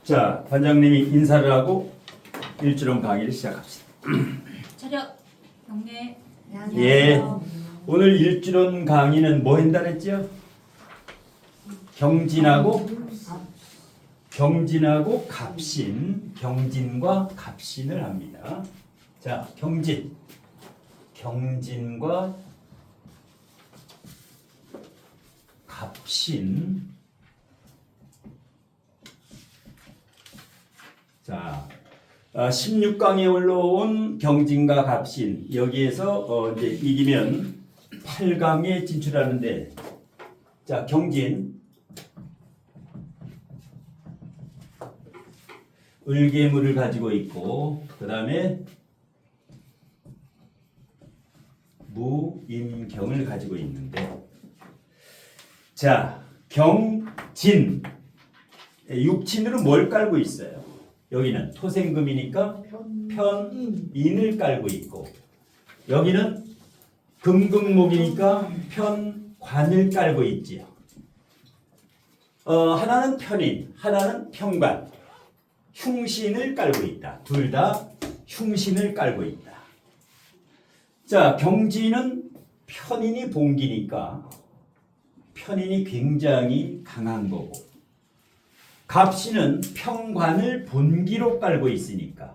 자, 반장님이 인사를 하고 일주론 강의를 시작합시다. 차렷 경례. 예. 오늘 일주론 강의는 뭐 한다 했죠? 경진하고 갑신, 경진과 갑신을 합니다. 자, 경진과 갑신. 자, 16강에 올라온 경진과 갑신, 여기에서 이제 이기면 8강에 진출하는데, 자, 경진 을계물을 가지고 있고, 그 다음에 무임경을 가지고 있는데, 자, 경진 육친으로 뭘 깔고 있어요? 여기는 토생금이니까 편인을 깔고 있고, 여기는 금금목이니까 편관을 깔고 있지요. 하나는 편인, 하나는 편관, 흉신을 깔고 있다. 둘 다 흉신을 깔고 있다. 자, 경진은 편인이 봉기니까 편인이 굉장히 강한 거고, 갑신은 평관을 본기로 깔고 있으니까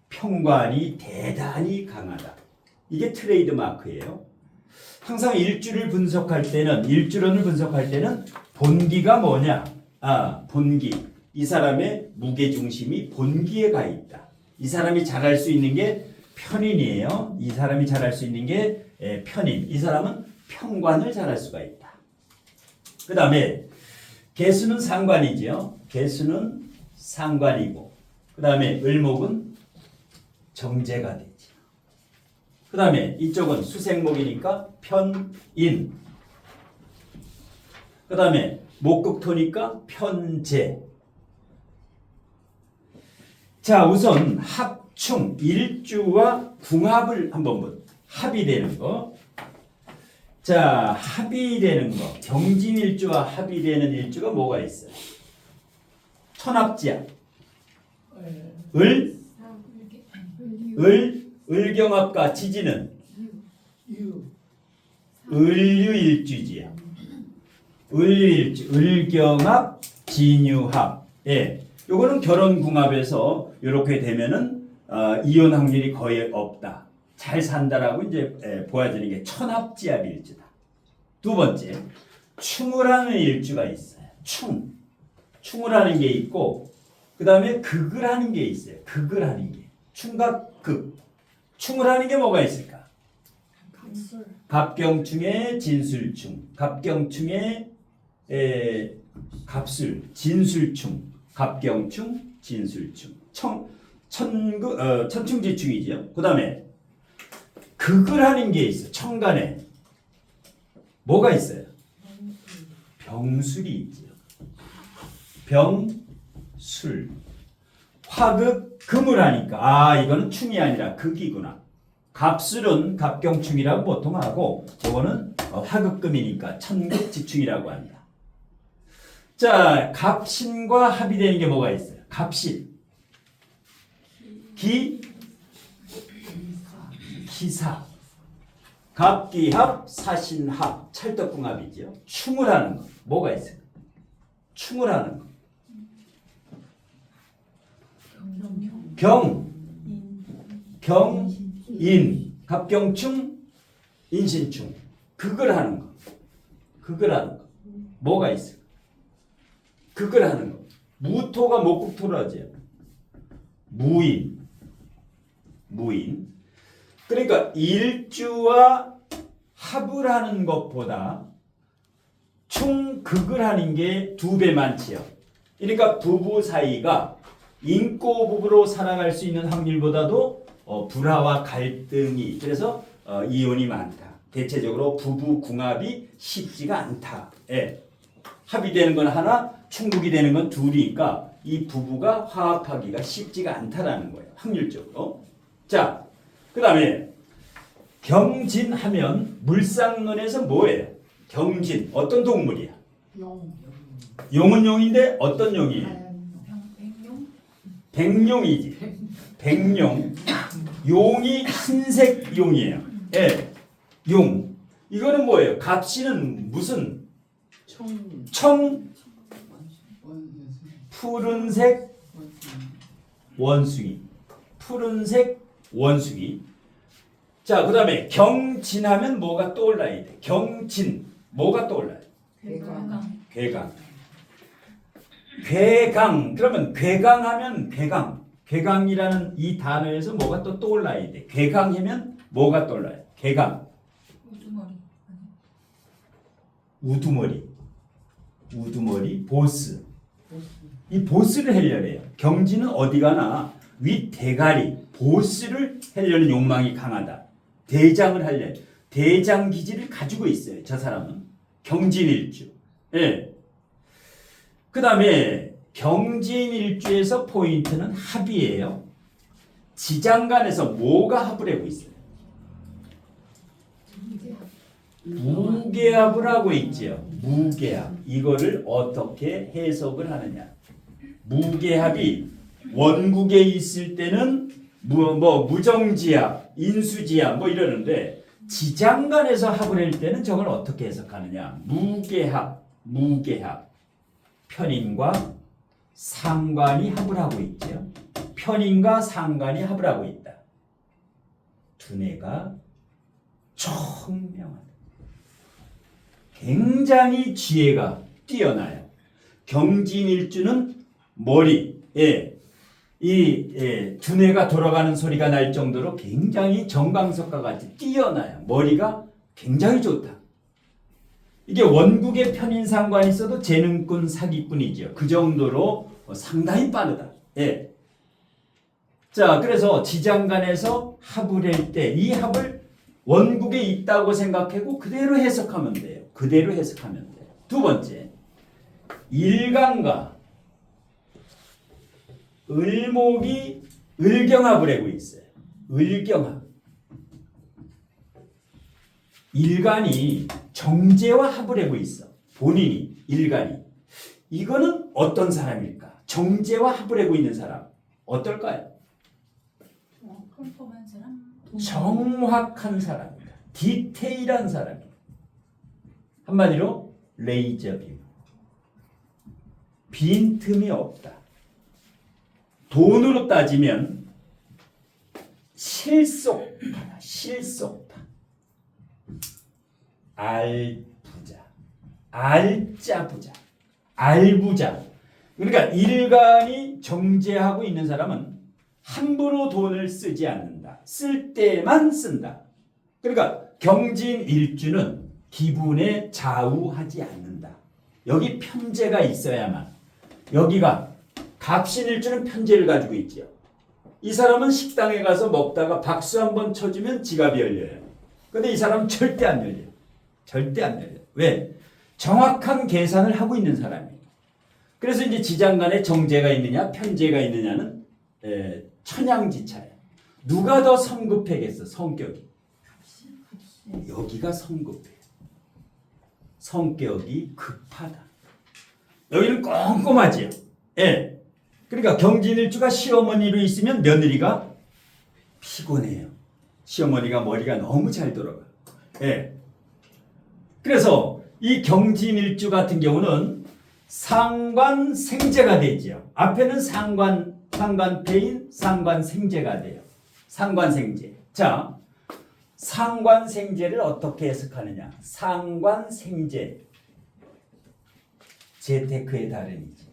평관이 대단히 강하다. 이게 트레이드 마크예요. 항상 일주론을 분석할 때는 본기가 뭐냐? 본기. 이 사람의 무게중심이 본기에 가 있다. 이 사람이 잘할 수 있는 게 편인이에요. 이 사람이 잘할 수 있는 게 편인. 이 사람은 평관을 잘할 수가 있다. 그 다음에 개수는 상관이죠. 개수는 상관이고, 그 다음에 을목은 정제가 되지. 그 다음에 이쪽은 수생목이니까 편인. 그 다음에 목극토니까 편재. 자, 우선 합충, 일주와 궁합을 한번 보. 합이 되는 거. 자, 합이 되는 거. 경진일주와 합이 되는 일주가 뭐가 있어요? 천합지야. 을경합과 지지는 을유일주지야. 을유일주, 을경합, 진유합. 예, 요거는 결혼궁합에서 이렇게 되면은 이혼 확률이 거의 없다. 잘 산다라고 이제 보여지는 게 천합지합일주다. 두 번째, 충을 하는 일주가 있어요. 충을 하는 게 있고, 그 다음에 극을 하는 게 있어요. 극을 하는 게. 충과 극. 충을 하는 게 뭐가 있을까? 갑경충의 진술충, 갑경충의 갑술, 진술충, 갑경충, 진술충. 천충지충이죠. 그 다음에 극을 하는 게 있어요. 천간에 뭐가 있어요? 병술이 있죠. 병술. 화극 금을 하니까 이거는 충이 아니라 극이구나. 갑술은 갑경충이라고 보통 하고, 이거는 화극금이니까 천극지충이라고 한다. 자, 갑신과 합이 되는 게 뭐가 있어요? 갑신. 기사. 갑기합, 사신합, 찰떡궁합이죠. 충을 하는 거. 뭐가 있어요? 충을 하는 거. 경인, 갑경충, 인신충. 극을 하는 거. 뭐가 있어요? 극을 하는 거. 무토가 목극토로 하죠. 무인. 그러니까 일주와 합을 하는 것보다 충극을 하는 게 2배 많지요. 그러니까 부부 사이가 인고 부부로 살아갈 수 있는 확률보다도 불화와 갈등이, 그래서 이혼이 많다. 대체적으로 부부 궁합이 쉽지가 않다. 예. 합이 되는 건 하나, 충극이 되는 건 둘이니까 이 부부가 화합하기가 쉽지가 않다라는 거예요. 확률적으로. 자, 그 다음에 경진하면 물상론에서 뭐예요? 경진 어떤 동물이야? 용. 용은 용인데 어떤 용이에요? 백룡이지. 백룡. 용이 흰색 용이에요. 예. 용. 이거는 뭐예요? 갑신은 무슨 청 푸른색 원숭이. 푸른색 원숭이. 자, 그다음에 경진하면 뭐가 떠올라야 돼? 경진. 뭐가 떠올라요? 괴강. 괴강. 괴강. 그러면 괴강하면 괴강. 괴강이라는 이 단어에서 뭐가 또 떠올라야 돼? 괴강하면 뭐가 떠올라요? 괴강. 우두머리. 우두머리. 우두머리. 보스. 이 보스를 하려고 해요. 경진은 어디 가나 윗 대가리. 보스를 하려는 욕망이 강하다. 대장을 하려. 대장 기질을 가지고 있어요. 저 사람은. 경진일주. 예. 그 다음에 경진일주에서 포인트는 합이에요. 지장간에서 뭐가 합을 하고 있어요? 무게합을 하고 있지요. 무게합. 이거를 어떻게 해석을 하느냐? 무게합이 원국에 있을 때는 무정지합, 인수지합 뭐 이러는데 지장간에서 합을 할 때는 저걸 어떻게 해석하느냐? 무게합, 무게합. 편인과 상관이 합을 하고 있죠. 편인과 상관이 합을 하고 있다. 두뇌가 청명하다. 굉장히 지혜가 뛰어나요. 경진일주는 머리에 두뇌가 돌아가는 소리가 날 정도로 굉장히 정광석과 같이 뛰어나요. 머리가 굉장히 좋다. 이게 원국의 편인 상관이 있어도 재능꾼 사기꾼이죠. 그 정도로 상당히 빠르다. 예. 자, 그래서 지장간에서 합을 할 때 이 합을 원국에 있다고 생각하고 그대로 해석하면 돼요. 그대로 해석하면 돼요. 두 번째, 일간과 을목이 을경합을 하고 있어요. 을경합. 일간이 정제와 합을 하고 있어. 본인이 일간이. 이거는 어떤 사람일까? 정제와 합을 하고 있는 사람. 어떨까요? 꼼꼼한 사람. 정확한 사람이다. 디테일한 사람이다. 한마디로 레이저 빔. 빈틈이 없다. 돈으로 따지면 실속파다. 실속파. 알부자. 알짜부자. 알부자. 그러니까 일간이 정제하고 있는 사람은 함부로 돈을 쓰지 않는다. 쓸 때만 쓴다. 그러니까 경진일주는 기분에 좌우하지 않는다. 여기 편제가 있어야만. 여기가 갑신일주는 편제를 가지고 있지요. 이 사람은 식당에 가서 먹다가 박수 한번 쳐주면 지갑이 열려요. 근데 이 사람은 절대 안 열려요. 절대 안 열려요. 왜? 정확한 계산을 하고 있는 사람이에요. 그래서 이제 지장간에 정제가 있느냐 편제가 있느냐는 천양지차예요. 누가 더 성급하겠어? 성격이. 여기가 성급해요. 성격이 급하다. 여기는 꼼꼼하지요. 예. 그러니까 경진일주가 시어머니로 있으면 며느리가 피곤해요. 시어머니가 머리가 너무 잘 돌아가. 예. 그래서 이 경진일주 같은 경우는 상관생제가 되지요. 앞에는 상관패인 상관생제가 돼요. 상관생제. 자, 상관생제를 어떻게 해석하느냐? 상관생제. 재테크의 달인이지.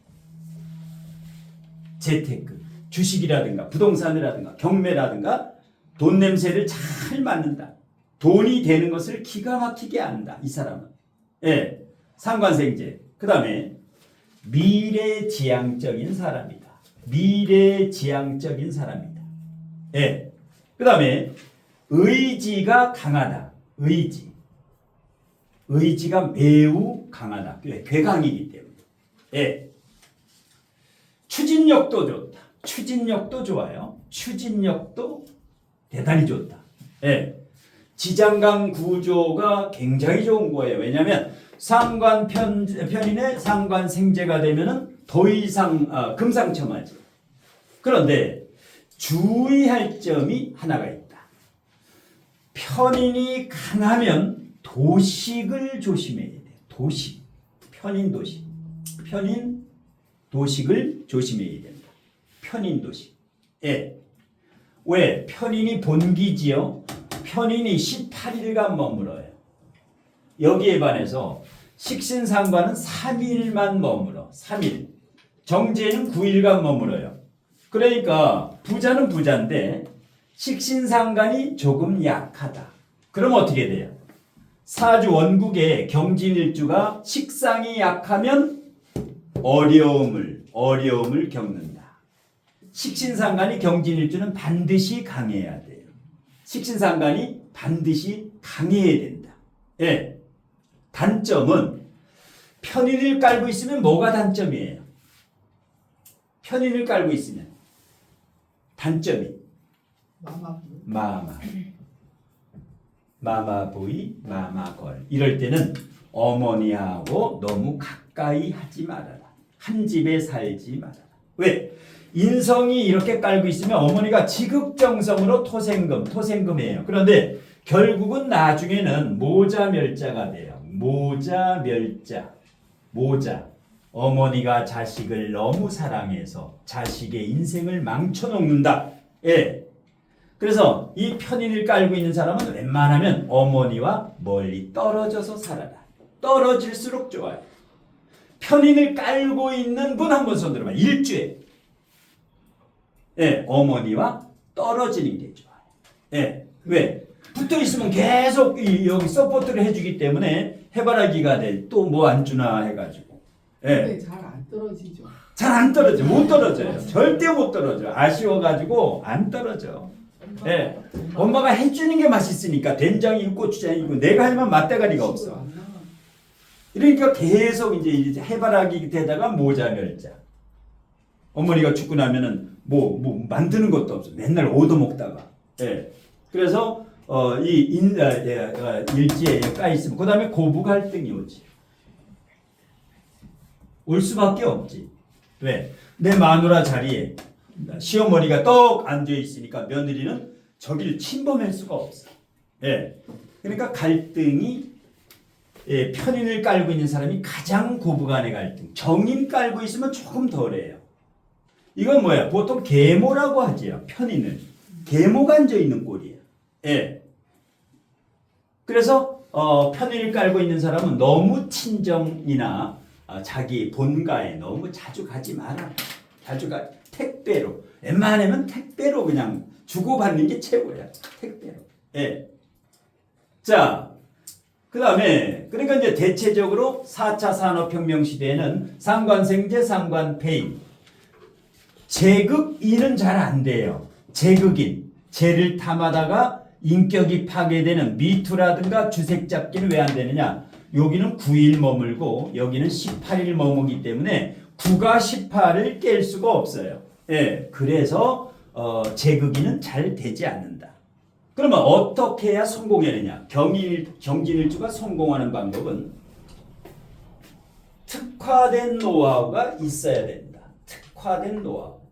재테크. 주식이라든가 부동산이라든가 경매라든가 돈 냄새를 잘 맡는다. 돈이 되는 것을 기가 막히게 안다. 이 사람은. 예. 상관생제. 그 다음에 미래지향적인 사람이다. 미래지향적인 사람이다. 예. 그 다음에 의지가 강하다. 의지. 의지가 매우 강하다. 괴강이기 때문에. 예. 추진력도 좋다. 추진력도 좋아요. 추진력도 대단히 좋다. 예. 지장간 구조가 굉장히 좋은 거예요. 왜냐하면 상관편인의 상관생제가 되면은 더 이상 금상첨화지. 그런데 주의할 점이 하나가 있다. 편인이 강하면 도식을 조심해야 돼. 도식. 편인 도식. 편인 도식을 조심해야 된다. 편인 도식. 예. 왜? 편인이 본기지요. 편인이 18일간 머물어요. 여기에 반해서 식신상관은 3일만 머물어. 3일. 정제는 9일간 머물어요. 그러니까 부자는 부자인데 식신상관이 조금 약하다. 그럼 어떻게 돼요? 사주 원국의 경진일주가 식상이 약하면 어려움을 겪는다. 식신상관이 경진일주는 반드시 강해야 돼요. 식신상관이 반드시 강해야 된다. 예. 단점은 편인을 깔고 있으면 뭐가 단점이에요? 편인을 깔고 있으면 단점이 마마보이, 마마걸. 이럴 때는 어머니하고 너무 가까이 하지 말아라. 한 집에 살지 말아라. 왜? 인성이 이렇게 깔고 있으면 어머니가 지극정성으로 토생금이에요. 그런데 결국은 나중에는 모자멸자가 돼요. 모자. 어머니가 자식을 너무 사랑해서 자식의 인생을 망쳐놓는다. 예. 그래서 이 편인을 깔고 있는 사람은 웬만하면 어머니와 멀리 떨어져서 살아라. 떨어질수록 좋아요. 편인을 깔고 있는 분 한 번 손 들어봐. 일주에. 예, 어머니와 떨어지는 게 좋아요. 예. 왜? 붙어 있으면 계속 여기 서포트를 해주기 때문에 해바라기가 돼. 또 뭐 안 주나 해가지고. 예. 잘 안 떨어지죠. 잘 안 떨어져. 못 떨어져요. 절대 못 떨어져. 아쉬워가지고 안 떨어져. 예. 엄마가 해주는 게 맛있으니까 된장이 있고 고추장이 있고 내가 하면 맛대가리가 없어. 그러니까 계속 이제 해바라기 되다가 모자멸자. 어머니가 죽고 나면은 뭐 만드는 것도 없어. 맨날 얻어먹다가. 예. 그래서 일지에 까 있으면 그 다음에 고부 갈등이 오지. 올 수밖에 없지. 왜? 내 마누라 자리에 시어머니가 떡 앉아 있으니까 며느리는 저기를 침범할 수가 없어. 예. 그러니까 갈등이 편인을 깔고 있는 사람이 가장 고부간의 갈등. 정인 깔고 있으면 조금 덜해요. 이건 뭐야? 보통 계모라고 하지요. 편인을. 계모가 앉아 있는 꼴이에요. 예. 그래서 편인을 깔고 있는 사람은 너무 친정이나 자기 본가에 너무 자주 가지 마라. 택배로. 웬만하면 택배로 그냥 주고받는 게 최고야. 택배로. 예. 자, 그 다음에, 그러니까 이제 대체적으로 4차 산업혁명 시대에는 상관생제, 상관폐인. 제극인은 잘 안 돼요. 제극인. 죄를 탐하다가 인격이 파괴되는 미투라든가 주색잡기는 왜 안 되느냐? 여기는 9일 머물고 여기는 18일 머무기 때문에 9가 18을 깰 수가 없어요. 예, 그래서 제극인은 잘 되지 않는다. 그러면 어떻게 해야 성공하느냐? 경진일주가 성공하는 방법은 특화된 노하우가 있어야 된다. 특화된 노하우.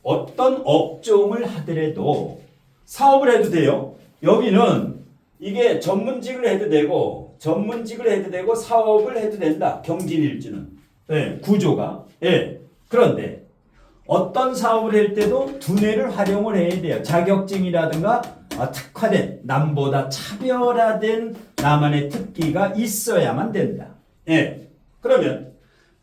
어떤 업종을 하더라도 사업을 해도 돼요. 여기는 이게 전문직을 해도 되고 사업을 해도 된다. 경진일주는. 예, 구조가. 예. 그런데 어떤 사업을 할 때도 두뇌를 활용을 해야 돼요. 자격증이라든가 특화된 남보다 차별화된 나만의 특기가 있어야만 된다. 예. 그러면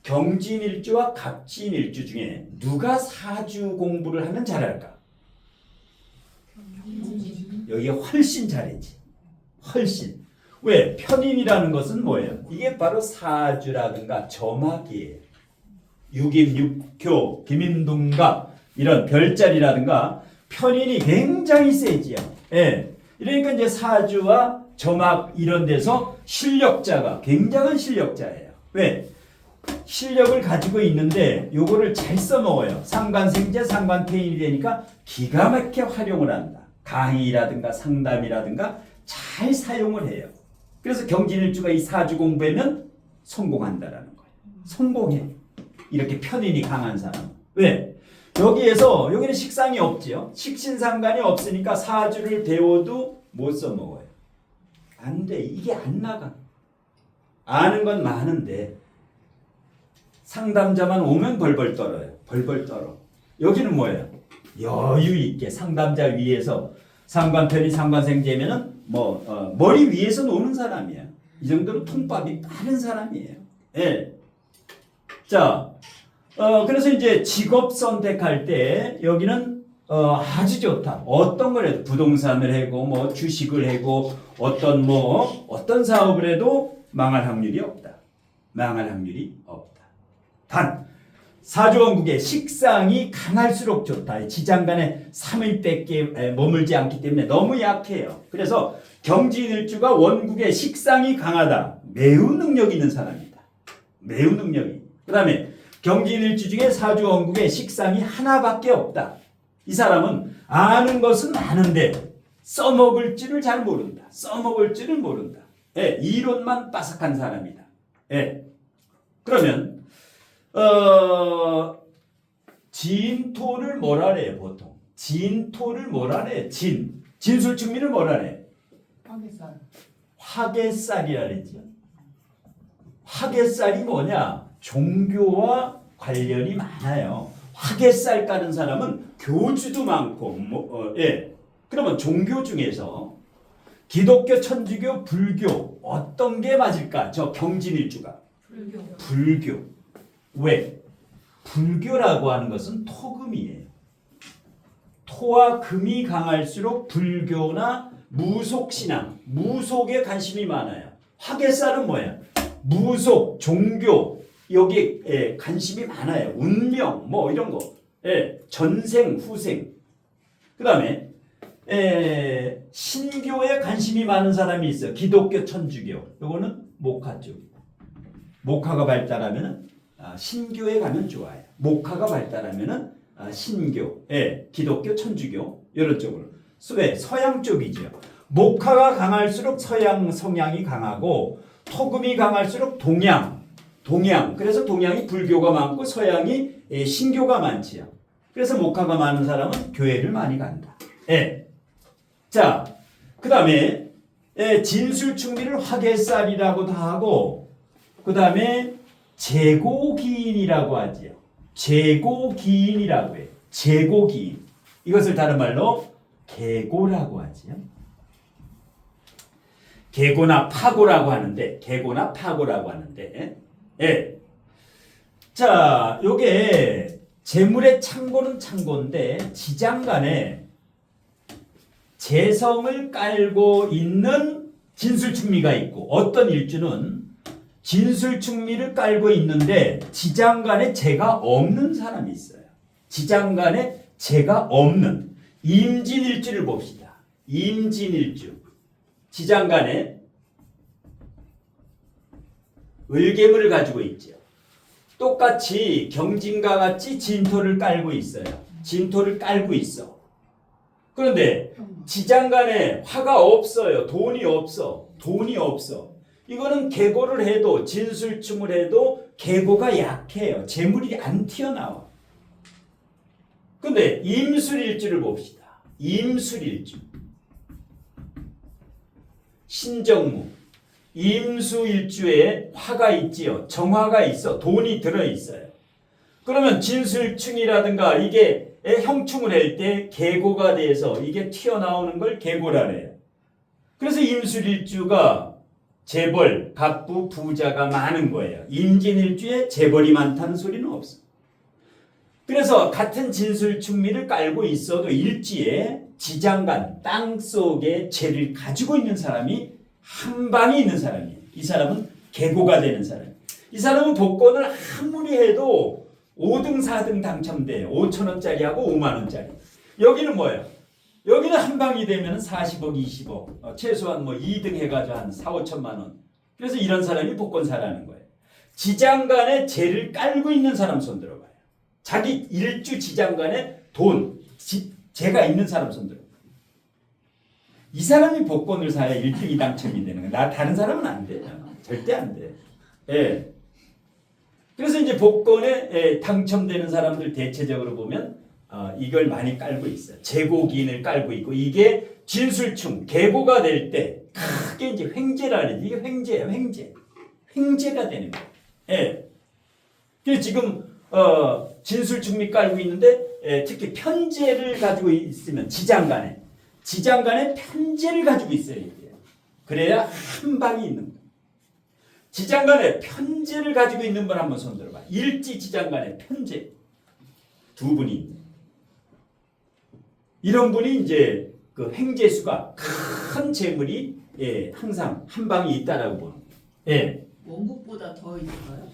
경진일주와 갑진일주 중에 누가 사주 공부를 하면 잘할까? 여기가 훨씬 잘하지. 훨씬. 왜? 편인이라는 것은 뭐예요? 이게 바로 사주라든가 점학이에요. 육임육교, 김인동갑 이런 별자리라든가 편인이 굉장히 세지요. 예. 그러니까 이제 사주와 점학 이런 데서 실력자가 굉장한 실력자예요. 왜? 실력을 가지고 있는데 요거를 잘 써먹어요. 상관생제, 상관폐인이 되니까 기가 막히게 활용을 한다. 강의라든가 상담이라든가 잘 사용을 해요. 그래서 경진일주가 이 사주 공부하면 성공한다라는 거예요. 성공해. 이렇게 편인이 강한 사람. 왜? 여기는 식상이 없지요. 식신상관이 없으니까 사주를 배워도 못 써먹어요. 안 돼. 이게 안 나가. 아는 건 많은데 상담자만 오면 벌벌 떨어요. 벌벌 떨어. 여기는 뭐예요? 여유 있게 상담자 위에서 상관편이 상관생제면은 머리 위에서 노는 사람이에요. 이 정도로 통밥이 빠른 사람이에요. 예. 자, 그래서 이제 직업 선택할 때 여기는 아주 좋다. 어떤 걸 해도 부동산을 해고 뭐 주식을 해고 어떤 사업을 해도 망할 확률이 없다. 망할 확률이 없다. 단 사주원국의 식상이 강할수록 좋다. 지장간에 3일밖에 머물지 않기 때문에 너무 약해요. 그래서 경진일주가 원국의 식상이 강하다. 매우 능력 있는 사람이다. 매우 능력이. 그 다음에 경진일주 중에 사주원국의 식상이 하나밖에 없다. 이 사람은 아는 것은 많은데 써먹을 줄을 잘 모른다. 써먹을 줄을 모른다. 예, 이론만 빠삭한 사람이다. 예. 그러면 진토를 뭐라 그래요, 보통? 진토를 뭐라 그래요? 진술충미를 뭐라 그래요? 화개살이라 그랬죠. 화개살이 뭐냐? 종교와 관련이 많아요. 화개살 까는 사람은 교주도 많고, 예. 그러면 종교 중에서 기독교, 천주교, 불교 어떤 게 맞을까? 저 경진일주가. 불교. 왜? 불교라고 하는 것은 토금이에요. 토와 금이 강할수록 불교나 무속신앙, 무속에 관심이 많아요. 화개살은 뭐야? 무속, 종교, 여기에 관심이 많아요. 운명, 이런 거. 전생, 후생. 그 다음에 신교에 관심이 많은 사람이 있어요. 기독교, 천주교. 요거는 목화 쪽. 목화가 발달하면은 신교에 가면 좋아요. 목화가 발달하면은 신교, 기독교, 천주교 이런 쪽으로. 왜? 서양 쪽이죠. 목화가 강할수록 서양 성향이 강하고 토금이 강할수록 동양. 그래서 동양이 불교가 많고 서양이 신교가 많지요. 그래서 목화가 많은 사람은 교회를 많이 간다. 자, 그 다음에 진술충미를 화개살이라고도 하고 그 다음에 재고기인이라고 하지요. 재고기인이라고 해요. 재고기인. 이것을 다른 말로 계고라고 하지요. 계고나 파고라고 하는데, 자, 요게 재물의 창고는 창고인데 지장간에 재성을 깔고 있는 진술충미가 있고 어떤 일주는 진술충미를 깔고 있는데 지장간에 재가 없는 사람이 있어요. 지장간에 재가 없는 임진일주를 봅시다. 임진일주. 지장간에 을개물을 가지고 있죠. 똑같이 경진과 같이 진토를 깔고 있어요. 진토를 깔고 있어. 그런데 지장간에 화가 없어요. 돈이 없어. 이거는 계고를 해도 진술충을 해도 계고가 약해요. 재물이 안 튀어나와. 근데 임술일주를 봅시다. 임술일주. 신정무. 임수일주에 화가 있지요. 정화가 있어. 돈이 들어있어요. 그러면 진술충이라든가 이게 형충을 할 때 계고가 돼서 이게 튀어나오는 걸 계고라 그래요. 그래서 임술일주가 재벌, 갑부, 부자가 많은 거예요. 임진일주에 재벌이 많다는 소리는 없어. 그래서 같은 진술충미를 깔고 있어도 일지에 지장간, 땅속에 재를 가지고 있는 사람이 한 방에 있는 사람이에요. 이 사람은 계고가 되는 사람이에요. 이 사람은 복권을 아무리 해도 5등, 4등 당첨돼요. 5천원짜리하고 5만원짜리. 여기는 뭐예요? 여기는 한 방이 되면 40억, 20억, 최소한 2등 해가지고 한 4, 5천만 원. 그래서 이런 사람이 복권사라는 거예요. 지장간에 재를 깔고 있는 사람 손 들어봐요. 자기 일주 지장간에 재가 있는 사람 손 들어봐요. 이 사람이 복권을 사야 1등이 당첨이 되는 거야. 다른 사람은 안 돼요. 절대 안 돼. 예. 그래서 이제 복권에 당첨되는 사람들 대체적으로 보면 이걸 많이 깔고 있어요. 제고기인을 깔고 있고 이게 진술충 계고가 될 때 크게 이제 횡재라는 이게 횡재예요. 횡재가 되는 거예요. 예. 그래서 지금 진술충이 깔고 있는데 특히 편제를 가지고 있으면 지장간에 편제를 가지고 있어야 돼요. 그래야 한 방이 있는 거예요. 지장간에 편제를 가지고 있는 분 한번 손 들어봐. 일지 지장간에 편제 두 분이 있네. 이런 분이 이제 그 횡재수가 큰 재물이 항상 한 방이 있다라고 보는 거예요. 원국보다 더 있어요?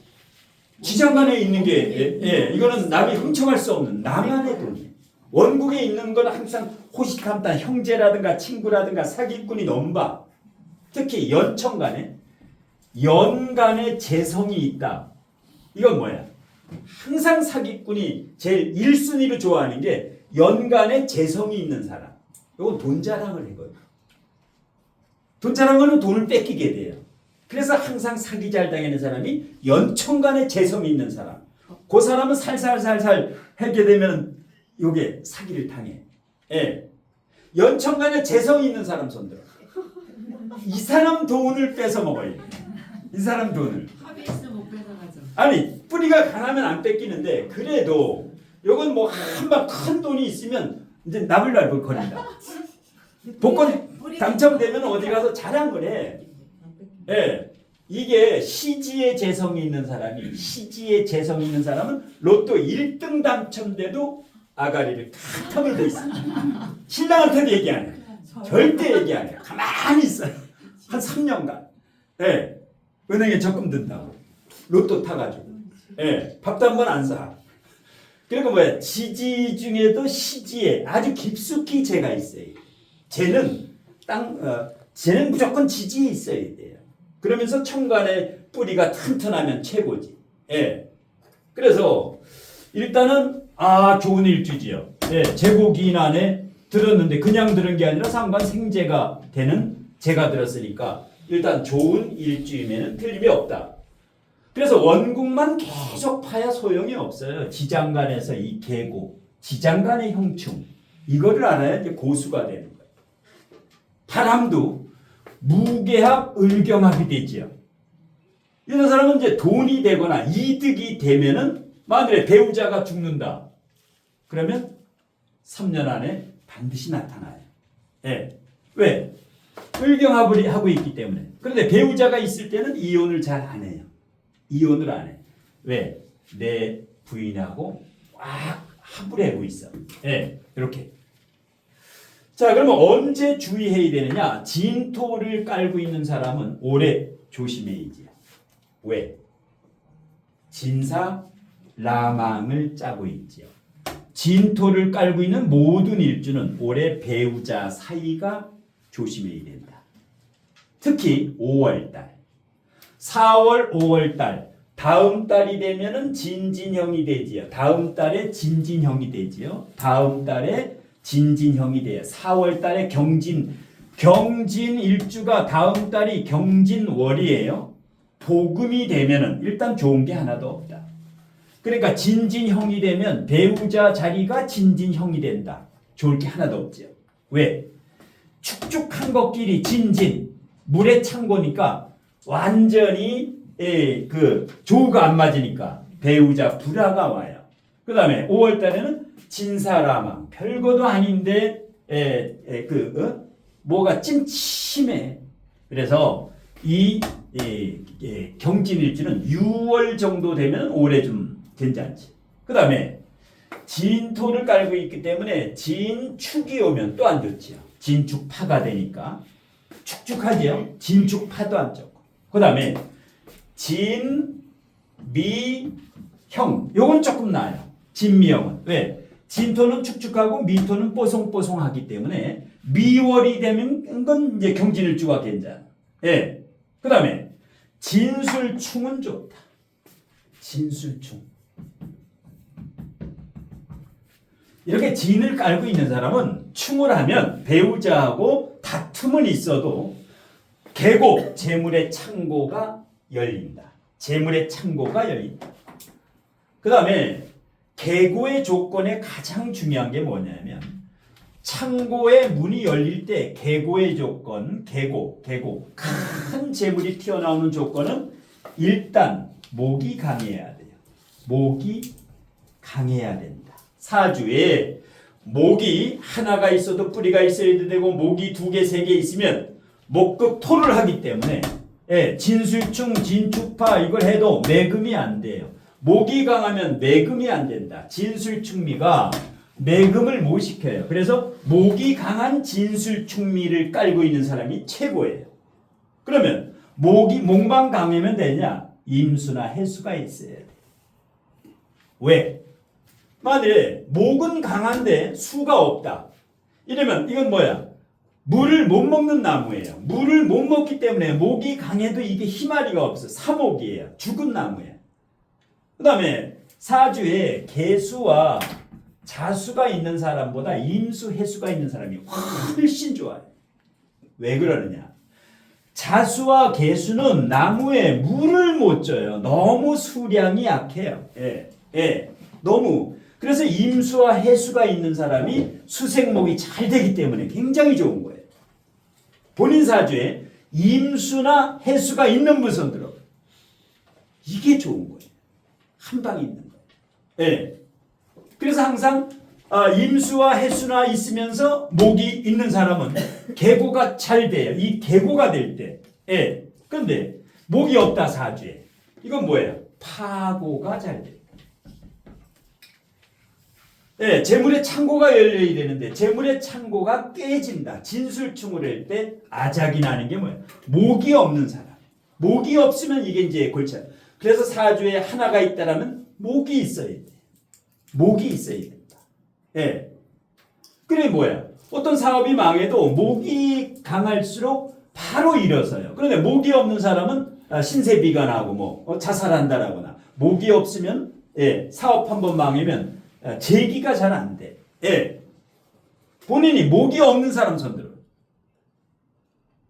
지장간에 있는 게 이거는 남이 훔쳐갈 수 없는 나만의 돈이에요. 원국에 있는 건 항상 호시탐탐 형제라든가 친구라든가 사기꾼이 넘봐. 특히 연천간에 연간에 재성이 있다. 이건 뭐야? 항상 사기꾼이 제일 1순위로 좋아하는 게 연간에 재성이 있는 사람. 이건 돈 자랑을 해거든요. 돈 자랑하면 돈을 뺏기게 돼요. 그래서 항상 사기 잘 당하는 사람이 연천간에 재성이 있는 사람. 그 사람은 살살살살 하게 되면 요게 사기를 당해. 예. 연천간에 재성이 있는 사람 손들어. 이 사람 돈을 뺏어 먹어야 돼. 이 사람 돈을. 합의했으면 못 뺏어가죠. 아니 뿌리가 강하면 안 뺏기는데 그래도 요건 뭐 한 방 큰 돈이 있으면 이제 나불나불 거린다. 복권 당첨되면 어디 가서 자랑을 해. 예. 이게 시지에 재성이 있는 사람은 로또 1등 당첨돼도 아가리를 탁 털고 있어. 신랑한테도 얘기 안 해. 절대 얘기 안 해. 가만히 있어요. 한 3년간. 예. 은행에 적금 든다고. 로또 타가지고. 예. 밥도 한 번 안 사. 그리고 뭐야? 지지 중에도 시지에 아주 깊숙이 재가 있어요. 쟤는 쟤는 무조건 지지에 있어야 돼요. 그러면서 천간에 뿌리가 튼튼하면 최고지. 예. 그래서 일단은 좋은 일주지요. 예. 제고기인 안에 들었는데 그냥 들은 게 아니라 상관 생재가 되는 재가 들었으니까 일단 좋은 일주임에는 틀림이 없다. 그래서 원국만 계속 파야 소용이 없어요. 지장간에서 이 계고, 지장간의 형충 이거를 알아야 이제 고수가 되는 거예요. 바람도 무계합, 을경합이 되지요. 이런 사람은 이제 돈이 되거나 이득이 되면은 만일에 배우자가 죽는다. 그러면 3년 안에 반드시 나타나요. 예. 왜? 을경합을 하고 있기 때문에. 그런데 배우자가 있을 때는 이혼을 잘 안 해요. 이혼을 안 해. 왜? 내 부인하고 꽉 합을 하고 있어. 예. 이렇게. 자, 그러면 언제 주의해야 되느냐? 진토를 깔고 있는 사람은 올해 조심해야지. 왜? 진사 라망을 짜고 있지요. 진토를 깔고 있는 모든 일주는 올해 배우자 사이가 조심해야 된다. 특히 5월달, 4월, 5월달, 다음 달이 되면은 진진형이 되지요. 다음 달에 진진형이 되지요. 다음 달에 진진형이 돼요. 4월 달에 경진 일주가 다음 달이 경진월이에요. 복음이 되면은 일단 좋은 게 하나도 없다. 그러니까 진진형이 되면 배우자 자리가 진진형이 된다. 좋을 게 하나도 없죠. 왜? 축축한 것끼리 진진 물에 찬 거니까 완전히 그 조우가 안 맞으니까 배우자 불화가 와요. 그 다음에 5월 달에는 진사라망 별거도 아닌데 뭐가 찜침해. 그래서 이 경진일주는 6월 정도 되면 올해 좀 괜찮지. 그 다음에 진토를 깔고 있기 때문에 진축이 오면 또 안 좋지요. 진축파가 되니까 축축하지요. 진축파도 안 좋고. 그 다음에 진미형 요건 조금 나아요. 진미형은 왜? 진토는 축축하고 미토는 뽀송뽀송하기 때문에 미월이 되면 건 이제 경진일주가 괜찮아. 예. 그 다음에 진술충은 좋다. 진술충. 이렇게 진을 깔고 있는 사람은 충을 하면 배우자하고 다툼은 있어도 계곡, 재물의 창고가 열린다. 재물의 창고가 열린다. 그 다음에 계고의 조건에 가장 중요한 게 뭐냐면 창고의 문이 열릴 때 계고의 조건, 계고 큰 재물이 튀어나오는 조건은 일단 목이 강해야 돼요. 목이 강해야 된다. 사주에 목이 하나가 있어도 뿌리가 있어야 되고 목이 2개, 3개 있으면 목급 토를 하기 때문에 진술충, 진축파 이걸 해도 매금이 안 돼요. 목이 강하면 매금이 안 된다. 진술충미가 매금을 못 시켜요. 그래서 목이 강한 진술충미를 깔고 있는 사람이 최고예요. 그러면 목만 강하면 되냐? 임수나 해수가 있어야 돼. 왜? 만일에 목은 강한데 수가 없다. 이러면 이건 뭐야? 물을 못 먹는 나무예요. 물을 못 먹기 때문에 목이 강해도 이게 희마리가 없어. 사목이에요. 죽은 나무예요. 그 다음에 사주에 개수와 자수가 있는 사람보다 임수, 해수가 있는 사람이 훨씬 좋아요. 왜 그러느냐? 자수와 개수는 나무에 물을 못 줘요. 너무 수량이 약해요. 너무. 그래서 임수와 해수가 있는 사람이 수생목이 잘 되기 때문에 굉장히 좋은 거예요. 본인 사주에 임수나 해수가 있는 분선 들어. 이게 좋은 거예요. 한 방에 있는 거예요. 그래서 항상 임수와 해수나 있으면서 목이 있는 사람은 계고가 잘 돼요. 이 계고가 될 때. 그런데 목이 없다 사주에. 이건 뭐예요? 파고가 잘 돼요. 재물의 창고가 열려야 되는데 재물의 창고가 깨진다. 진술충을 할 때 아작이 나는 게 뭐예요? 목이 없는 사람. 목이 없으면 이게 이제 골치 아파요. 그래서 사주에 하나가 있다라면 목이 있어야 돼. 목이 있어야 된다. 그래 뭐야? 어떤 사업이 망해도 목이 강할수록 바로 일어서요. 그런데 목이 없는 사람은 신세비가 나고 뭐 자살한다라거나 목이 없으면 사업 한번 망하면 재기가 잘 안 돼. 본인이 목이 없는 사람 손들어.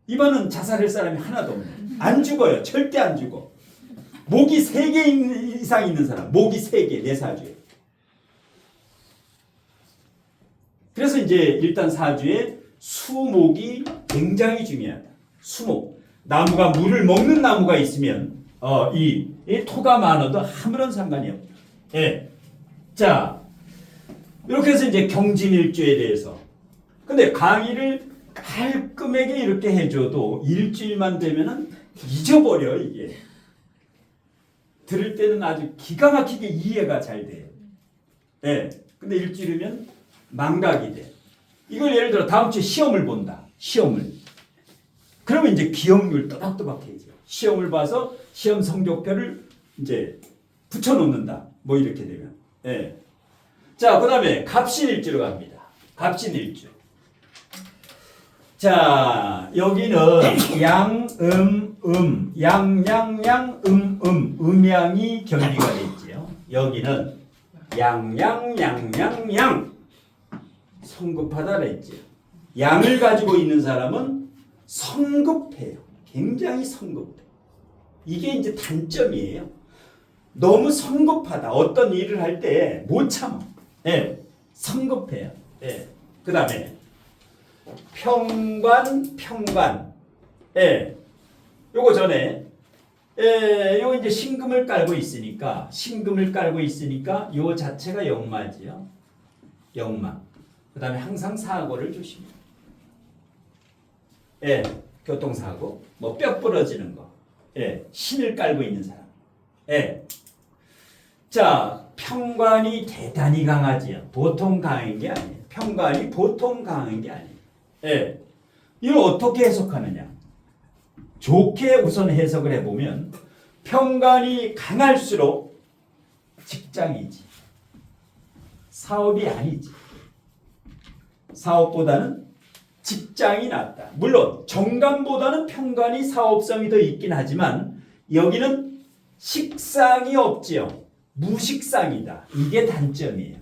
이번은 자살할 사람이 하나도 없네. 안 죽어요. 절대 안 죽어. 목이 3개 이상 있는 사람. 목이 3개. 내 사주에. 그래서 이제 일단 사주에 수목이 굉장히 중요하다. 수목. 나무가 물을 먹는 나무가 있으면 이 토가 많아도 아무런 상관이 없다. 자, 이렇게 해서 이제 경진일주에 대해서. 근데 강의를 깔끔하게 이렇게 해줘도 일주일만 되면은 잊어버려 이게. 들을 때는 아주 기가 막히게 이해가 잘 돼요. 근데 일주일이면 망각이 돼. 이걸 예를 들어 다음 주에 시험을 본다. 시험을. 그러면 이제 기억률 또박또박해져. 시험을 봐서 시험 성적표를 이제 붙여놓는다. 뭐 이렇게 되면. 자, 그 다음에 갑신일주로 갑니다. 갑신일주. 자, 여기는 양양양 음양이 결비가 됐지요. 여기는 양양양양양 성급하다 그랬죠. 양을 가지고 있는 사람은 성급해요. 굉장히 성급해. 이게 이제 단점이에요. 너무 성급하다. 어떤 일을 할 때 못 참아. 성급해요. 그 다음에 평관. 요거 전에 요거 이제 신금을 깔고 있으니까 요 자체가 역마지요. 역마. 그 다음에 항상 사고를 조심해요. 교통사고, 뭐 뼈 부러지는 거, 신을 깔고 있는 사람. 자, 평관이 대단히 강하지요. 보통 강한 게 아니에요. 평관이 보통 강한 게 아니에요. 이걸 어떻게 해석하느냐? 좋게 우선 해석을 해보면 평관이 강할수록 직장이지. 사업이 아니지. 사업보다는 직장이 낫다. 물론 정관보다는 평관이 사업성이 더 있긴 하지만 여기는 식상이 없지요. 무식상이다. 이게 단점이에요.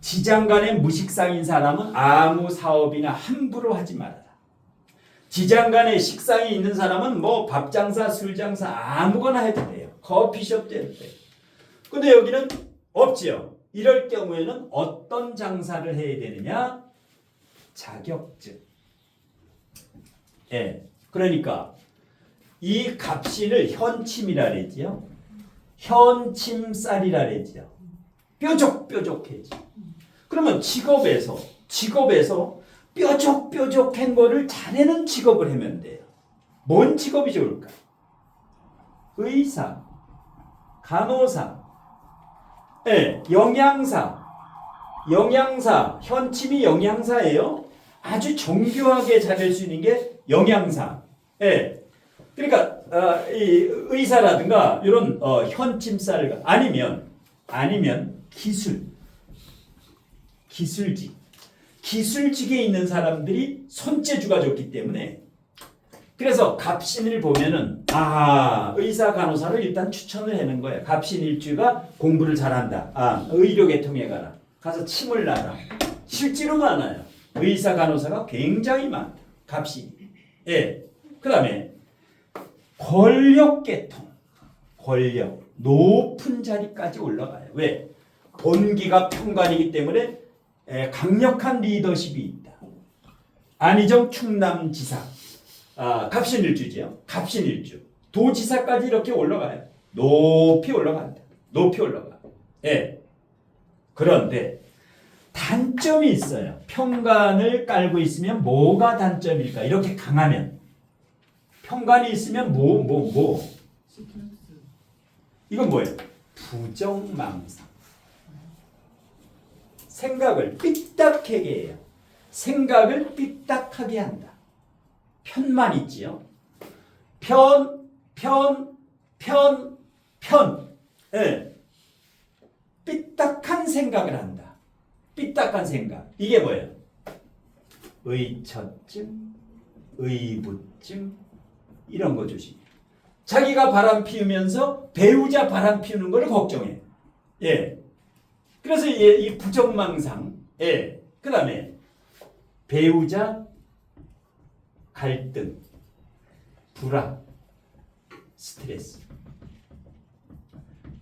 지장간에 무식상인 사람은 아무 사업이나 함부로 하지 말아라. 지장간에 식상이 있는 사람은 뭐 밥장사, 술장사 아무거나 해도 돼요. 커피숍도 해도 돼요. 근데 여기는 없지요. 이럴 경우에는 어떤 장사를 해야 되느냐? 자격증. 예. 그러니까 이 갑신을 현침이라 그랬지요. 현침살이라 그랬지요. 뾰족뾰족해지. 그러면 직업에서 뾰족뾰족한 거를 자네는 직업을 하면 돼요. 뭔 직업이 좋을까? 의사, 간호사, 예, 영양사, 현침이 영양사예요. 아주 정교하게 잘할 수 있는 게 영양사. 예. 그러니까 이 의사라든가 이런 현침살을 아니면 기술직에 있는 사람들이 손재주가 좋기 때문에 그래서 갑신을 보면은 의사 간호사를 일단 추천을 하는 거예요. 갑신일주가 공부를 잘한다. 의료계통에 가서 침을 놔라. 실제로 많아요. 의사 간호사가 굉장히 많다. 갑신. 예. 그다음에 권력계통. 높은 자리까지 올라가요. 왜? 본기가 평관이기 때문에 강력한 리더십이 있다. 안희정 충남지사. 갑신일주지요. 갑신일주. 도지사까지 이렇게 올라가요. 높이 올라간다. 예. 그런데 단점이 있어요. 평관을 깔고 있으면 뭐가 단점일까? 이렇게 강하면 평관이 있으면 뭐? 이건 뭐예요? 부정망상. 생각을 삐딱하게 해요. 생각을 삐딱하게 한다. 편만 있지요. 예. 삐딱한 생각을 한다. 삐딱한 생각. 이게 뭐예요? 의처증, 의부증 이런 거 조심. 자기가 바람 피우면서 배우자 바람 피우는 거를 걱정해. 예. 그래서 이 부정망상. 예. 그다음에 배우자 갈등, 불안, 스트레스.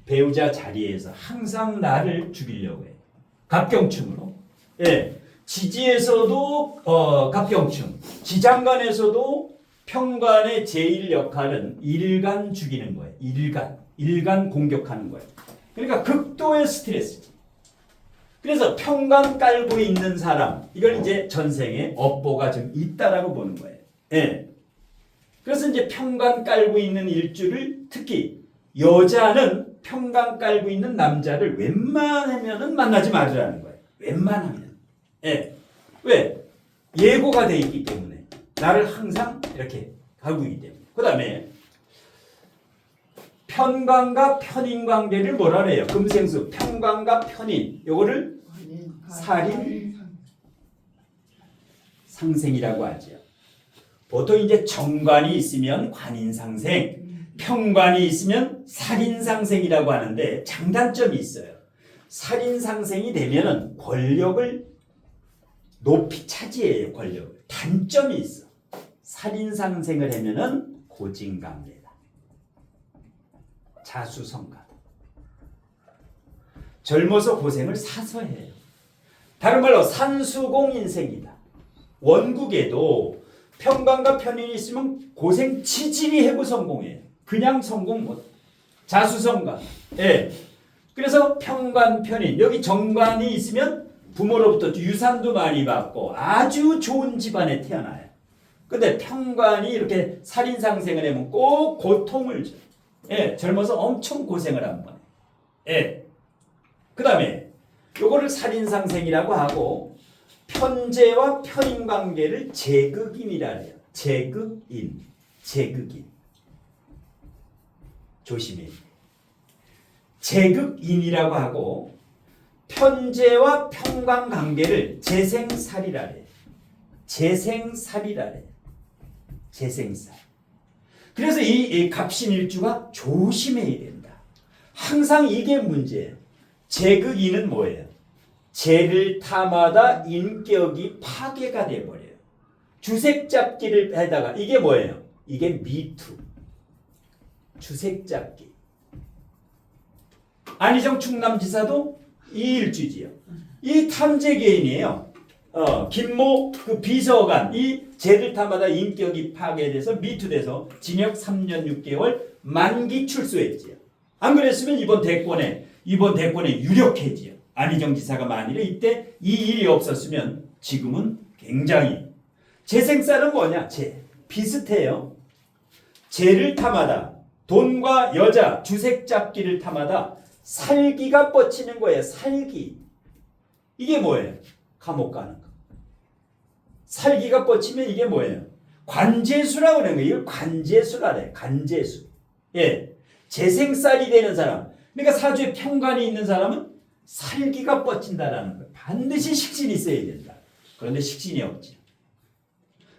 배우자 자리에서 항상 나를 죽이려고 해. 갑경충으로. 예. 지지에서도 갑경충. 지장간에서도 평관의 제1 역할은 일간 죽이는 거예요. 일간 공격하는 거예요. 그러니까 극도의 스트레스지. 그래서 평관 깔고 있는 사람, 이걸 이제 전생에 업보가 좀 있다라고 보는 거예요. 예. 그래서 이제 평관 깔고 있는 일주를 특히 여자는 평관 깔고 있는 남자를 웬만하면은 만나지 말으라는 거예요. 웬만하면. 예. 왜? 예고가 돼 있기 때문에. 나를 항상 이렇게 가고 있기 때문에. 그 다음에 편관과 편인 관계를 뭐라 그래요? 금생수 편관과 편인 요거를 살인 상생이라고 하죠. 보통 이제 정관이 있으면 관인상생, 평관이 있으면 살인상생이라고 하는데 장단점이 있어요. 살인상생이 되면은 권력을 높이 차지해요. 권력을. 단점이 있어. 살인상생을 하면은 고진감래다. 자수성가다. 젊어서 고생을 사서 해요. 다른 말로 산수공인생이다. 원국에도 평관과 편인이 있으면 고생 지질이 해고 성공해요. 그냥 성공 못. 자수성가. 예. 그래서 평관 편인 여기 정관이 있으면 부모로부터 유산도 많이 받고 아주 좋은 집안에 태어나요. 근데 평관이 이렇게 살인상생을 하면 꼭 고통을 줘. 예. 젊어서 엄청 고생을 한번 해. 예. 그 다음에 요거를 살인상생이라고 하고 편재와 편인 관계를 제극인이라 해요. 제극인. 조심해야 돼. 제극인이라고 하고 편재와 평관 관계를 재생살이라 해요. 재생살이라 해요. 재생살. 그래서 이 갑신일주가 조심해야 된다. 항상 이게 문제예요. 제극인은 뭐예요? 죄를 탐하다 인격이 파괴가 돼버려요. 주색잡기를 하다가 이게 뭐예요? 이게 미투. 주색잡기. 안희정 충남지사도 이 일주지요. 이 탐재개인이에요. 김모 그 비서관 이 제들타마다 인격이 파괴돼서 미투돼서 징역 3년 6개월 만기 출소했지요. 안 그랬으면 이번 대권에 유력해지요. 안희정 지사가 만일에 이때 이 일이 없었으면 지금은 굉장히 재생살은 뭐냐? 비슷해요. 재를 탐하다 돈과 여자 주색 잡기를 탐하다 살기가 뻗치는 거예요. 살기. 이게 뭐예요? 감옥 가는 거. 살기가 뻗치면 이게 뭐예요? 관제수라고 하는 거예요. 이걸 관제수라래. 관제수. 예. 재생살이 되는 사람. 그러니까 사주에 평관이 있는 사람은 살기가 뻗친다라는 거예요. 반드시 식신이 있어야 된다. 그런데 식신이 없지.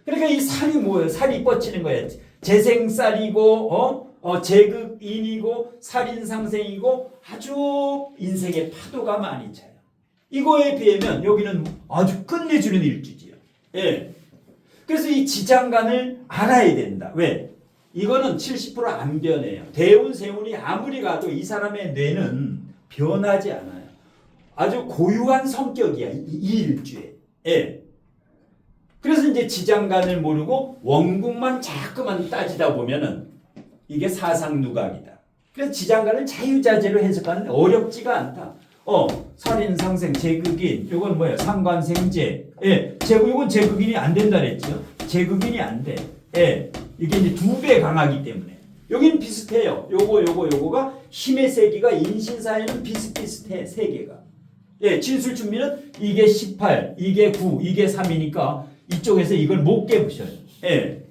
그러니까 이 살이 뭐예요? 살이 뻗치는 거예요. 재생살이고 제극인이고 살인상생이고 아주 인생의 파도가 많이 차요. 이거에 비하면 여기는 아주 끝내주는 일주지요. 예. 그래서 이 지장간을 알아야 된다. 왜? 이거는 70% 안 변해요. 대운, 세운이 아무리 가도 이 사람의 뇌는 변하지 않아요. 아주 고유한 성격이야. 이 일주에. 예. 그래서 이제 지장간을 모르고 원국만 자꾸만 따지다 보면은 이게 사상누각이다. 그래서 지장간을 자유자재로 해석하는 어렵지가 않다. 살인상생, 제극인, 이건 뭐예요? 상관생제. 예, 이건 제극인이 안 된다 그랬죠. 제극인이 안 돼. 예, 이게 이제 2배 강하기 때문에. 여긴 비슷해요. 요거가 힘의 세기가 인신사에는 비슷비슷해. 세 개가. 예, 진술춘미는 이게 18, 이게 9, 이게 3이니까 이쪽에서 이걸 못 깨부셔요. 예.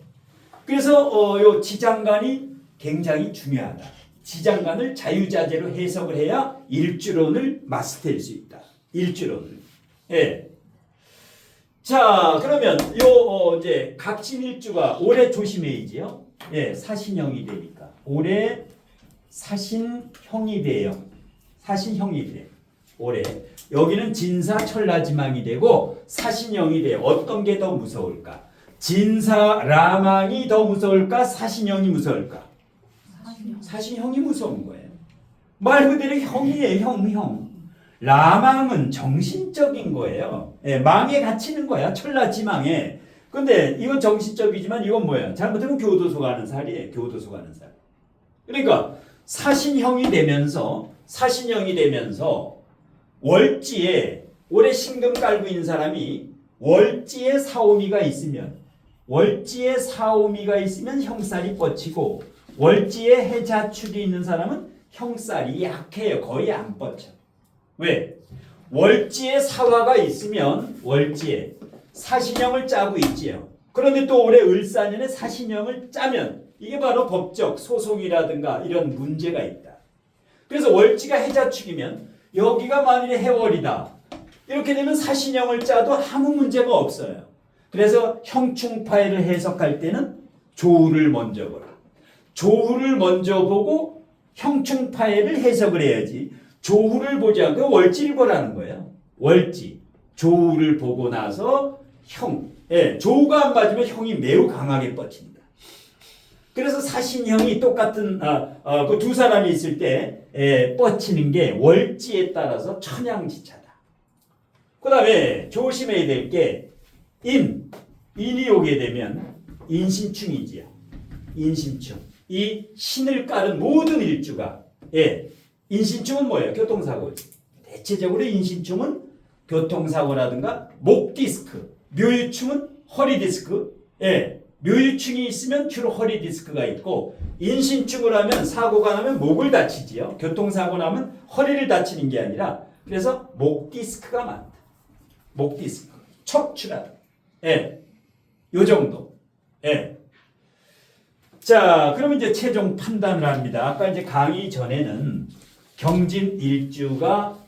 그래서 요 지장간이 굉장히 중요하다. 지장간을 자유자재로 해석을 해야 일주론을 마스터할 수 있다. 일주론을. 예. 자, 그러면 이제 갑신일주가 올해 조심해야지요. 예, 사신형이 되니까 올해 사신형이 돼요. 사신형이 돼. 올해 여기는 진사철라지망이 되고 사신형이 돼. 어떤 게 더 무서울까? 진사라망이 더 무서울까? 사신형이 무서울까? 사신형이 무서운 거예요. 말 그대로 형이에요. 형. 라망은 정신적인 거예요. 예, 망에 갇히는 거야. 철라지망에. 근데 이건 정신적이지만 이건 뭐예요? 잘못하면 교도소 가는 살이에요. 교도소 가는 살. 그러니까 사신형이 되면서 월지에 올해 신금 깔고 있는 사람이 월지에 사오미가 있으면 형살이 뻗치고 월지에 해자축이 있는 사람은 형살이 약해요. 거의 안 뻗쳐. 왜? 월지에 사화가 있으면 월지에 사신형을 짜고 있지요. 그런데 또 올해 을사년에 사신형을 짜면 이게 바로 법적 소송이라든가 이런 문제가 있다. 그래서 월지가 해자축이면 여기가 만일에 해월이다. 이렇게 되면 사신형을 짜도 아무 문제가 없어요. 그래서 형충파해를 해석할 때는 조우를 먼저 보라. 조우를 먼저 보고 형충파해를 해석을 해야지. 조우를 보지 않고 월지를 보라는 거예요. 월지. 조우를 보고 나서 형. 예, 조우가 안 맞으면 형이 매우 강하게 뻗친다. 그래서 사신형이 똑같은 그 두 사람이 있을 때 뻗치는 게 월지에 따라서 천양지차다. 그 다음에 조심해야 될 게 인이 오게 되면 인신충이지요. 인신충. 이 신을 깔은 모든 일주가 인신충은 뭐예요? 교통사고죠. 대체적으로 인신충은 교통사고라든가 목 디스크, 묘유충은 허리 디스크. 묘유충이 있으면 주로 허리 디스크가 있고 인신충을 하면 사고가 나면 목을 다치지요. 교통사고 나면 허리를 다치는 게 아니라 그래서 목 디스크가 많다. 목 디스크, 척추라. 요 정도. 자, 그러면 이제 최종 판단을 합니다. 아까 이제 강의 전에는 경진 일주가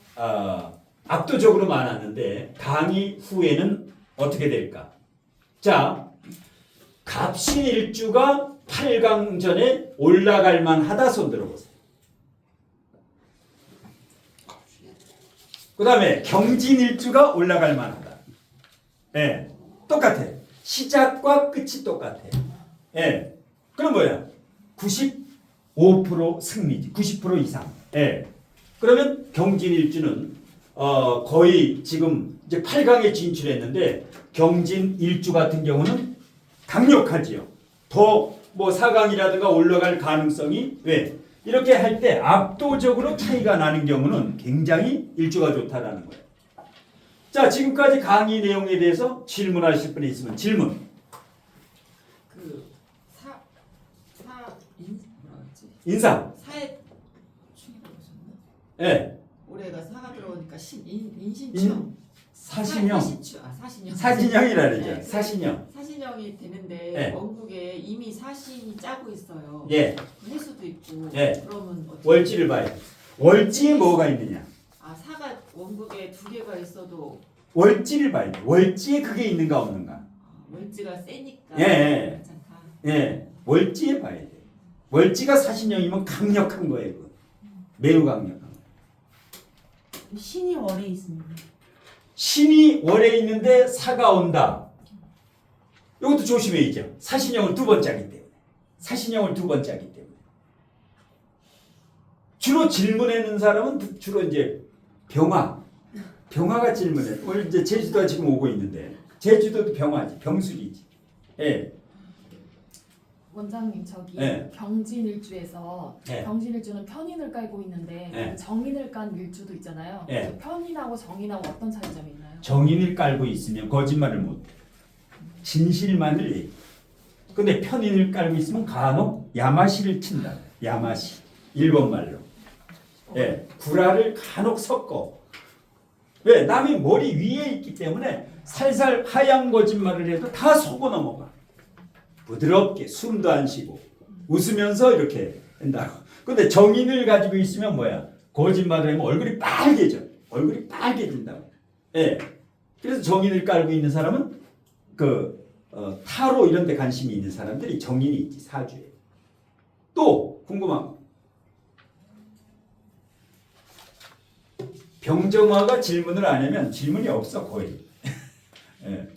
압도적으로 많았는데 강의 후에는 어떻게 될까? 자, 갑신 일주가 8강전에 올라갈 만하다 손 들어보세요. 그 다음에 경진 일주가 올라갈 만하다. 똑같아. 시작과 끝이 똑같아. 그럼 뭐야? 95% 승리지. 90% 이상. 그러면 경진일주는 거의 지금 이제 8강에 진출했는데 경진일주 같은 경우는 강력하지요. 더 뭐 4강이라든가 올라갈 가능성이 왜? 이렇게 할 때 압도적으로 차이가 나는 경우는 굉장히 일주가 좋다라는 거예요. 자, 지금까지 강의 내용에 대해서 질문하실 분이 있으면 질문. 뭐라지? 인사. 사회 충이라고 하셨나? 예. 올해가 사가 들어오니까 인신충. 사신형. 사신형. 사신형이라 그러죠. 네. 사신형. 사신형이 되는데 네. 원국에 이미 사신이 짜고 있어요. 예. 해수도 있고. 예. 그러면 어떻게? 월지를 봐요. 월지에 뭐가 있느냐? 사가 원국에 두 개가 있어도 월지를 봐야 돼. 월지에 그게 있는가 없는가? 월지가 세니까. 예. 괜찮다. 예. 월지에 봐야 돼. 월지가 사신형이면 강력한 거예요. 그거. 매우 강력한 거. 신이 월에 있습니다. 신이 월에 있는데 사가 온다. 이것도 조심해야죠. 사신형을 두 번째 하기 때문에. 사신형을 두 번째 하기 때문에. 주로 질문하는 사람은 주로 이제 병화가 질문해. 오늘 이제 제주도가 지금 오고 있는데 제주도도 병화지, 병술이지. 예. 원장님 저기 네. 경진일주에서 네. 경진일주는 편인을 깔고 있는데 네. 정인을 깐 일주도 있잖아요. 네. 그래서 편인하고 정인하고 어떤 차이점이 있나요? 정인을 깔고 있으면 거짓말을 못해. 진실만을 얘기해. 근데 편인을 깔고 있으면 간혹 야마시를 친다. 야마시. 일본말로. 예, 구라를 간혹 섞어. 왜? 남이 머리 위에 있기 때문에 살살 하얀 거짓말을 해도 다 속어 넘어가. 부드럽게 숨도 안 쉬고 웃으면서 이렇게 한다고. 근데 정인을 가지고 있으면 뭐야? 거짓말을 하면 얼굴이 빨개져. 얼굴이 빨개진다고. 예. 그래서 정인을 깔고 있는 사람은 타로 이런 데 관심이 있는 사람들이 정인이 있지, 사주에. 또 궁금한 거. 병정화가 질문을 안 하면 질문이 없어 거의. 예.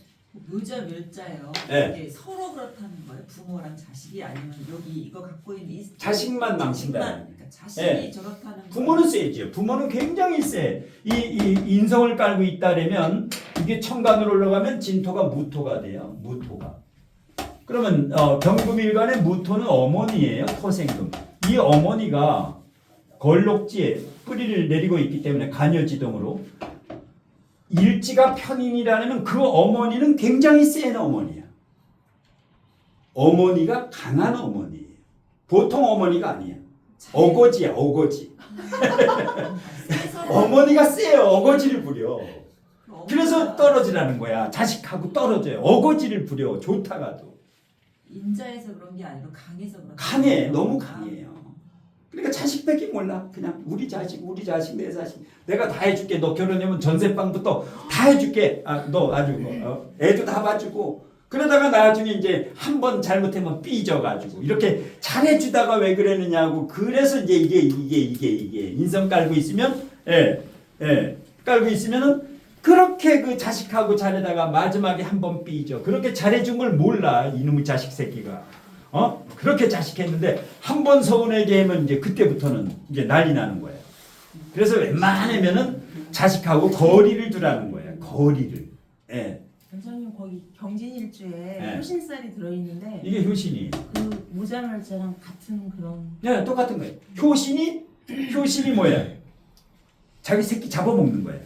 묘자 멸자예요. 네. 이게 서로 그렇다는 거예요. 부모랑 자식이 아니면 여기 이거 갖고 있는 이 자식만 망친다. 그러니까 자식이 네. 저렇다는 거예요. 부모는 세죠. 부모는 굉장히 세. 이 인성을 깔고 있다라면 이게 천간으로 올라가면 진토가 무토가 돼요. 무토가. 그러면 경금일간의 무토는 어머니예요. 토생금. 이 어머니가 걸록지에 뿌리를 내리고 있기 때문에 간여지동으로 일지가 편인이라면 그 어머니는 굉장히 센 어머니야. 어머니가 강한 어머니예요. 보통 어머니가 아니야. 어거지야, 어거지. 어머니가 세요. 어거지를 부려. 그래서 떨어지라는 거야. 자식하고 떨어져요. 어거지를 부려. 좋다가도. 인자에서 그런 게 아니라 강해서 그런 강해. 너무 강해요. 그러니까 자식밖에 몰라. 그냥 우리 자식, 내 자식. 내가 다 해줄게. 너 결혼하면 전세방부터 다 해줄게. 너 아주 애도 다 봐주고. 그러다가 나중에 이제 한 번 잘못하면 삐져가지고 이렇게 잘해주다가 왜 그러느냐고. 그래서 이제 이게 인성 깔고 있으면 깔고 있으면은 그렇게 그 자식하고 잘하다가 마지막에 한 번 삐져. 그렇게 잘해준 걸 몰라 이놈의 자식 새끼가. 그렇게 자식했는데 한 번 서운하게 하면 이제 그때부터는 이제 난리 나는 거예요. 그래서 웬만하면은 자식하고 거리를 두라는 거예요. 거리를. 예. 원장님 거기 경진일주에 네. 효신살이 들어있는데 이게 효신이. 그 모자멸자랑 같은 그런 네, 똑같은 거예요. 효신이 뭐야? 자기 새끼 잡아먹는 거예요.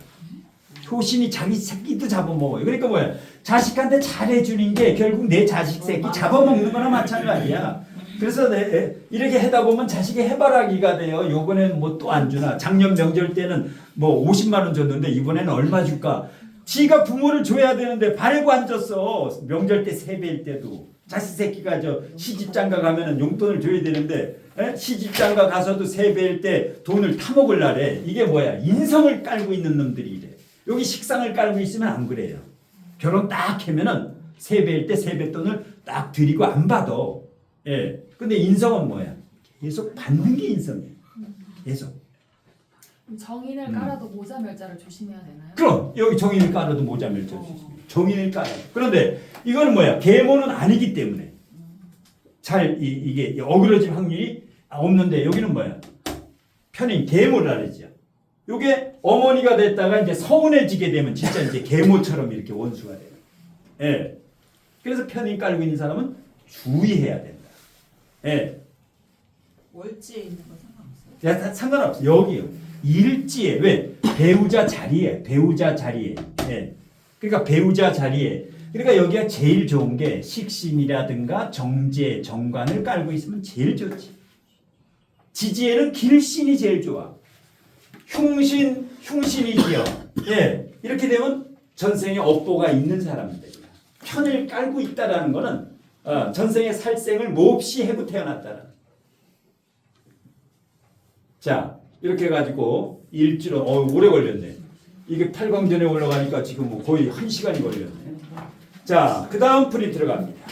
효신이 자기 새끼도 잡아먹어요. 그러니까 뭐야? 자식한테 잘해주는 게 결국 내 자식 새끼 잡아먹는 거나 마찬가지야. 그래서 이렇게 하다 보면 자식이 해바라기가 돼요. 요번에는 뭐 또 안 주나. 작년 명절 때는 뭐 50만 원 줬는데 이번에는 얼마 줄까? 지가 부모를 줘야 되는데 바래고 앉았어. 명절 때 세배일 때도. 자식 새끼가 시집장가 가면은 용돈을 줘야 되는데 시집장가 가서도 세배일 때 돈을 타먹을 날에 이게 뭐야? 인성을 깔고 있는 놈들이 이래. 여기 식상을 깔고 있으면 안 그래요. 결혼 딱 하면은 세배일 때 세뱃돈을 딱 드리고 안 받아. 예. 근데 인성은 뭐야? 계속 받는 게 인성이에요. 계속. 정인을 깔아도 모자멸자를 조심해야 되나요? 그럼 여기 정인을 깔아도 모자멸자 정인을 깔아. 그런데 이거는 뭐야? 계모는 아니기 때문에 이게 어그러질 확률이 없는데 여기는 뭐야? 편인 계모라 그러죠. 요게 어머니가 됐다가 이제 서운해지게 되면 진짜 이제 계모처럼 이렇게 원수가 돼요. 예. 그래서 편인 깔고 있는 사람은 주의해야 된다. 예. 월지에 있는 건 상관없어요? 야, 다 상관없어. 여기요. 일지에 왜 배우자 자리에 배우자 자리에. 예. 그러니까 배우자 자리에. 그러니까 여기가 제일 좋은 게 식신이라든가 정제, 정관을 깔고 있으면 제일 좋지. 지지에는 길신이 제일 좋아. 흉신이지요. 예. 이렇게 되면 전생에 업보가 있는 사람들이야. 편을 깔고 있다라는 거는 전생에 살생을 몹시 해고 태어났다는. 자, 이렇게 해가지고 일주로 오래 걸렸네. 이게 8강전에 올라가니까 지금 뭐 거의 1시간이 걸렸네. 자, 그 다음 풀이 들어갑니다.